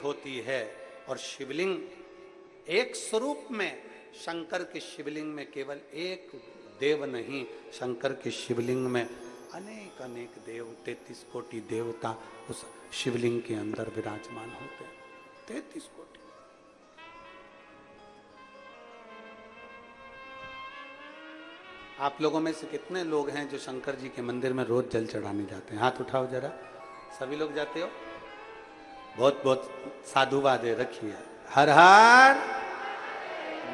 होती है। और शिवलिंग एक स्वरूप में, शंकर के शिवलिंग में केवल एक देव नहीं, शंकर के शिवलिंग में अनेक अनेक देव, 33 कोटि देवता उस शिवलिंग के अंदर विराजमान होते हैं। 33 कोटि। आप लोगों में से कितने लोग हैं जो शंकर जी के मंदिर में रोज जल चढ़ाने जाते हैं? हाथ उठाओ जरा। सभी लोग जाते हो? बहुत बहुत साधुवाद है, रखिए। हर हर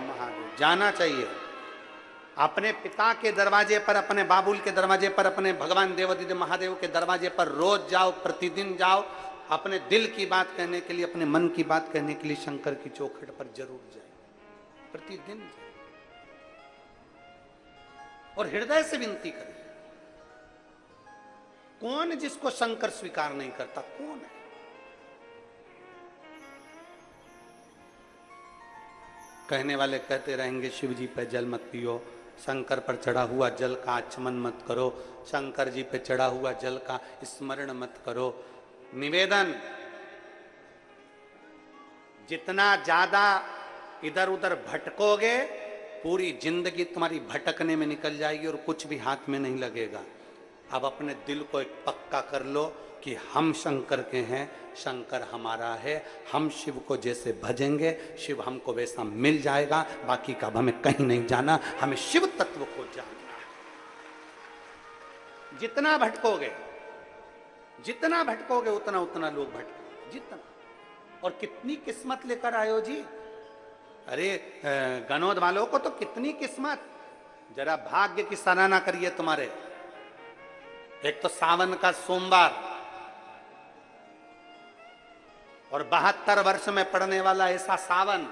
महादेव। जाना चाहिए। अपने पिता के दरवाजे पर, अपने बाबुल के दरवाजे पर, अपने भगवान देवादिदेव महादेव के दरवाजे पर रोज जाओ, प्रतिदिन जाओ। अपने दिल की बात कहने के लिए, अपने मन की बात कहने के लिए शंकर की चौखट पर जरूर जाए, प्रतिदिन जाए और हृदय से विनती करें। कौन जिसको शंकर स्वीकार नहीं करता? कौन है? कहने वाले कहते रहेंगे शिव जी पे जल मत पियो, शंकर पर चढ़ा हुआ जल का आचमन मत करो, शंकर जी पे चढ़ा हुआ जल का स्मरण मत करो। निवेदन, जितना ज्यादा इधर उधर भटकोगे, पूरी जिंदगी तुम्हारी भटकने में निकल जाएगी और कुछ भी हाथ में नहीं लगेगा। अब अपने दिल को एक पक्का कर लो कि हम शंकर के हैं, शंकर हमारा है। हम शिव को जैसे भजेंगे, शिव हमको वैसा मिल जाएगा। बाकी का हमें कहीं नहीं जाना, हमें शिव तत्व को जानना है। जितना भटकोगे, जितना भटकोगे, उतना उतना लोग भटकोगे, जितना। और कितनी किस्मत लेकर आयो जी। अरे गनौद वालों को तो कितनी किस्मत। जरा भाग्य की सराहना करिए तुम्हारे। एक तो सावन का सोमवार और 72 वर्ष में पड़ने वाला ऐसा सावन,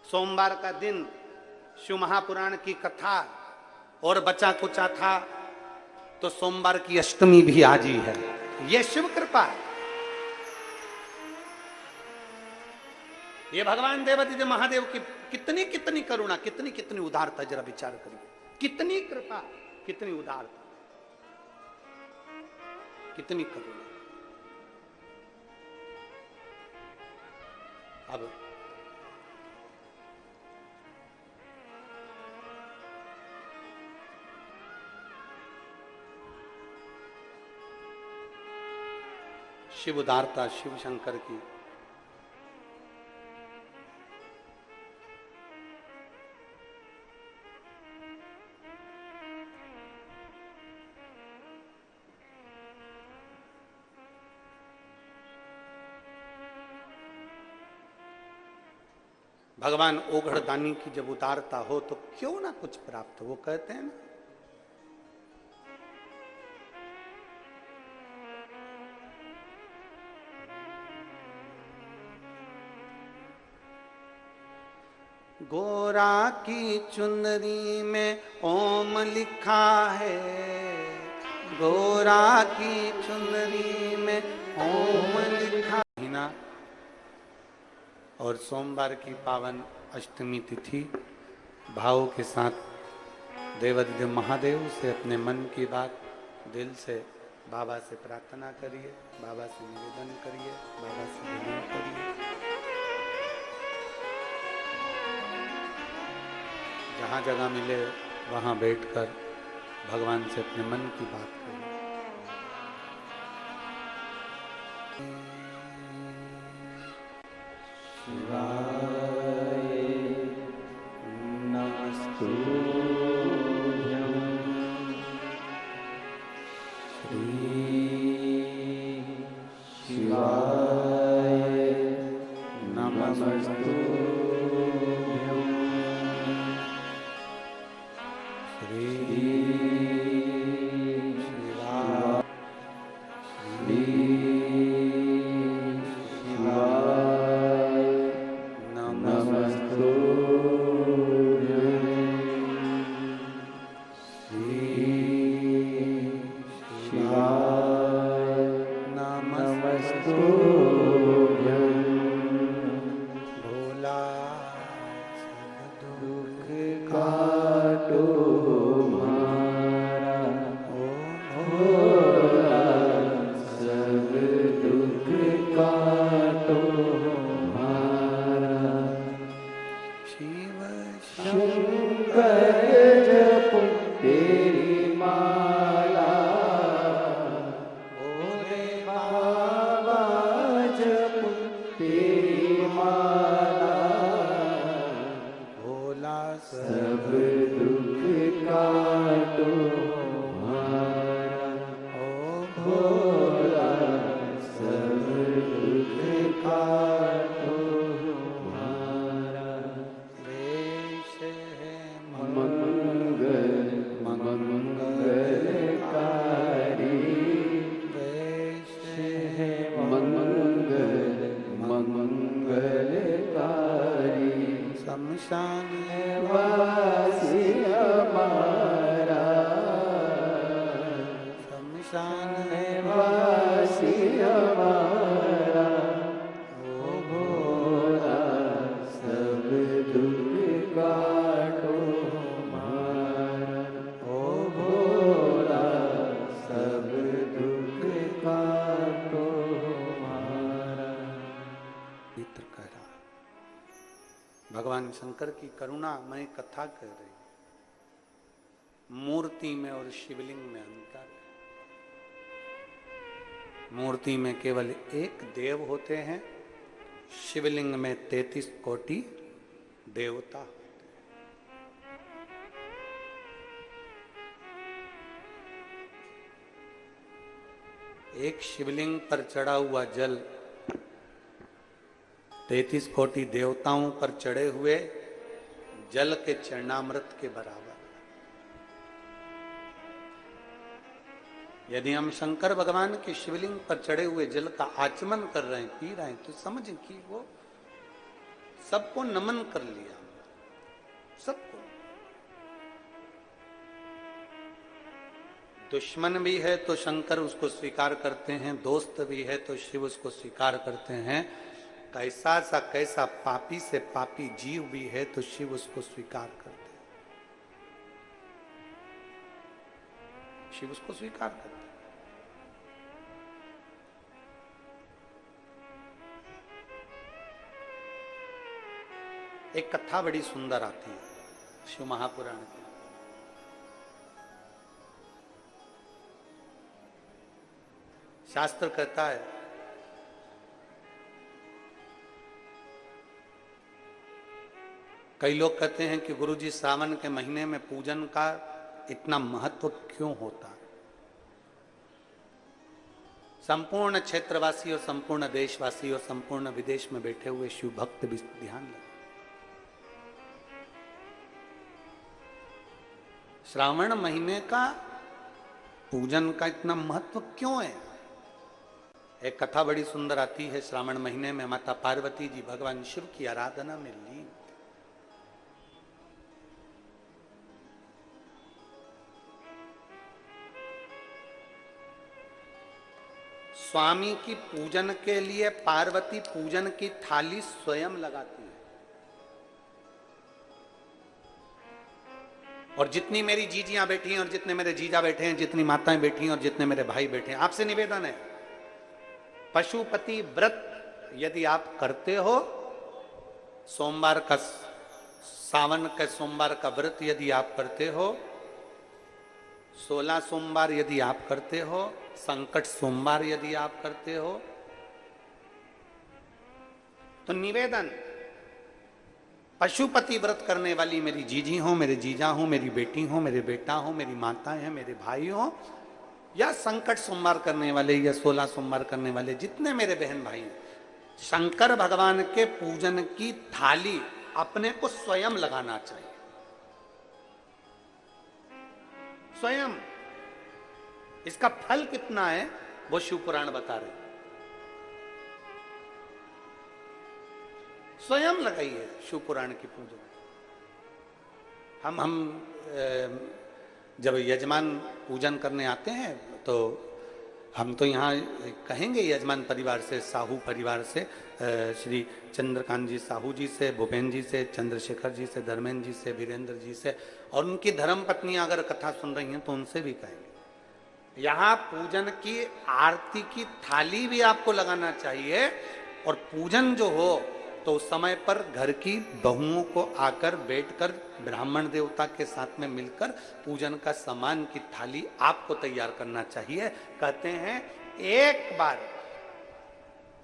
सोमवार का दिन शिव महापुराण की कथा, और बचा कुचा था तो सोमवार की अष्टमी भी आज ही है। ये शिव कृपा है, ये भगवान देवादिदेव महादेव की कितनी कितनी करुणा, कितनी कितनी उदारता। जरा विचार करिए, कितनी कृपा, कितनी उदारता, कितनी करुणा। अब शिव उदारता, शिव शंकर की भगवान ओघड़ दानी की जब उदारता हो तो क्यों ना कुछ प्राप्त हो। वो कहते हैं ना, गोरा की चुनरी में ओम लिखा है, गोरा की चुनरी में ओम लिखा है ना। और सोमवार की पावन अष्टमी तिथि भाव के साथ देवादिदेव महादेव से अपने मन की बात दिल से बाबा से प्रार्थना करिए, बाबा से निवेदन करिए, बाबा से विनय करिए। जहाँ जगह मिले वहाँ बैठकर भगवान से अपने मन की बात करिए। शिवाय नमस्तुभ्यं श्री शिवाय नमस्तुभ्यं श्री सब दुख भगवान शंकर की करुणामय कथा कर रही। मूर्ति में और शिवलिंग में अंतर है। मूर्ति में केवल एक देव होते हैं, शिवलिंग में 33 कोटि देवता होते हैं। एक शिवलिंग पर चढ़ा हुआ जल 33 कोटि देवताओं पर चढ़े हुए जल के चरणामृत के बराबर। यदि हम शंकर भगवान के शिवलिंग पर चढ़े हुए जल का आचमन कर रहे हैं, पी रहे हैं, तो समझ कि वो सबको नमन कर लिया, सबको। दुश्मन भी है तो शंकर उसको स्वीकार करते हैं, दोस्त भी है तो शिव उसको स्वीकार करते हैं। कैसा सा कैसा पापी से पापी जीव भी है तो शिव उसको स्वीकार करते हैं, शिव उसको स्वीकार करते हैं। एक कथा बड़ी सुंदर आती है शिव महापुराण की। शास्त्र कहता है कई लोग कहते हैं कि गुरुजी श्रावण के महीने में पूजन का इतना महत्व क्यों होता है। संपूर्ण क्षेत्रवासी और संपूर्ण देशवासी और संपूर्ण विदेश में बैठे हुए शिव भक्त भी ध्यान लगे। श्रावण महीने का पूजन का इतना महत्व क्यों है। एक कथा बड़ी सुंदर आती है। श्रावण महीने में माता पार्वती जी भगवान शिव की आराधना में लीन। स्वामी की पूजन के लिए पार्वती पूजन की थाली स्वयं लगाती है। और जितनी मेरी जीजियां बैठी हैं और जितने मेरे जीजा बैठे हैं, जितनी माताएं बैठी हैं और जितने मेरे भाई बैठे हैं, आपसे निवेदन है, पशुपति व्रत यदि आप करते हो, सोमवार का, सावन के सोमवार का व्रत यदि आप करते हो, 16 सोमवार यदि आप करते हो, संकट सोमवार यदि आप करते हो, तो निवेदन, पशुपति व्रत करने वाली मेरी जीजी हो, मेरे जीजा हो, मेरी बेटी हो, मेरे बेटा हो, मेरी माताएं हैं, मेरे भाई हो, या संकट सोमवार करने वाले या 16 सोमवार करने वाले जितने मेरे बहन भाई हैं, शंकर भगवान के पूजन की थाली अपने को स्वयं लगाना चाहिए। स्वयं। इसका फल कितना है वो शिव पुराण बता रहे। स्वयं लगाइए शिव पुराण की पूजन। हम जब यजमान पूजन करने आते हैं तो हम तो यहाँ कहेंगे यजमान परिवार से, साहू परिवार से, श्री चंद्रकांत जी साहू जी से, भूपेन जी से, चंद्रशेखर जी से, धर्मेंद्र जी से, वीरेंद्र जी से, और उनकी धर्म पत्नी अगर कथा सुन रही हैं तो उनसे भी कहेंगे। यहाँ पूजन की आरती की थाली भी आपको लगाना चाहिए। और पूजन जो हो तो उस समय पर घर की बहुओं को आकर बैठकर ब्राह्मण देवता के साथ में मिलकर पूजन का सामान की थाली आपको तैयार करना चाहिए। कहते हैं एक बार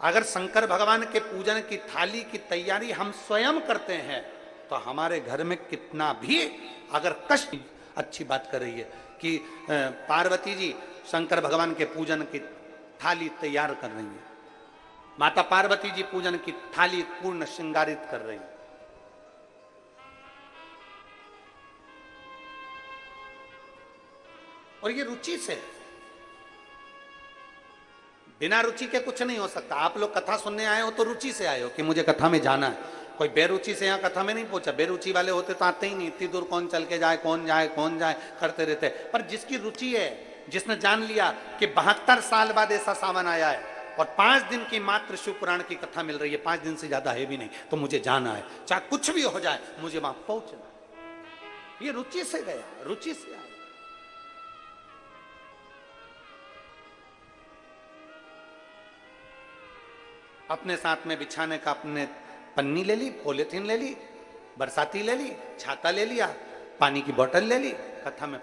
अगर शंकर भगवान के पूजन की थाली की तैयारी हम स्वयं करते हैं तो हमारे घर में कितना भी अगर कष्ट, अच्छी बात कर रही है कि पार्वती जी शंकर भगवान के पूजन की थाली तैयार कर रही है, माता पार्वती जी पूजन की थाली पूर्ण श्रृंगारित कर रही है। और ये रुचि से, बिना रुचि के कुछ नहीं हो सकता। आप लोग कथा सुनने आए हो तो रुचि से आए हो कि मुझे कथा में जाना है। कोई बेरुचि से यहाँ कथा में नहीं पहुंचा। बेरुचि वाले होते तो आते ही नहीं, इतनी दूर कौन चल के जाए, कौन जाए कौन जाए करते रहते। पर जिसकी रुचि है, जिसने जान लिया कि 72 साल बाद ऐसा सावन आया है और 5 दिन की मात्र शिव पुराण की कथा मिल रही है, 5 दिन से ज्यादा है भी नहीं, तो मुझे जाना है, चाहे कुछ भी हो जाए मुझे वहां पहुंचना है। ये रुचि से गया, रुचि से आया। अपने साथ में बिछाने का अपने पन्नी ले ली, पॉलिथीन ले ली, बरसाती ले ली, छाता ले लिया, पानी की बोतल ले ली, कथा में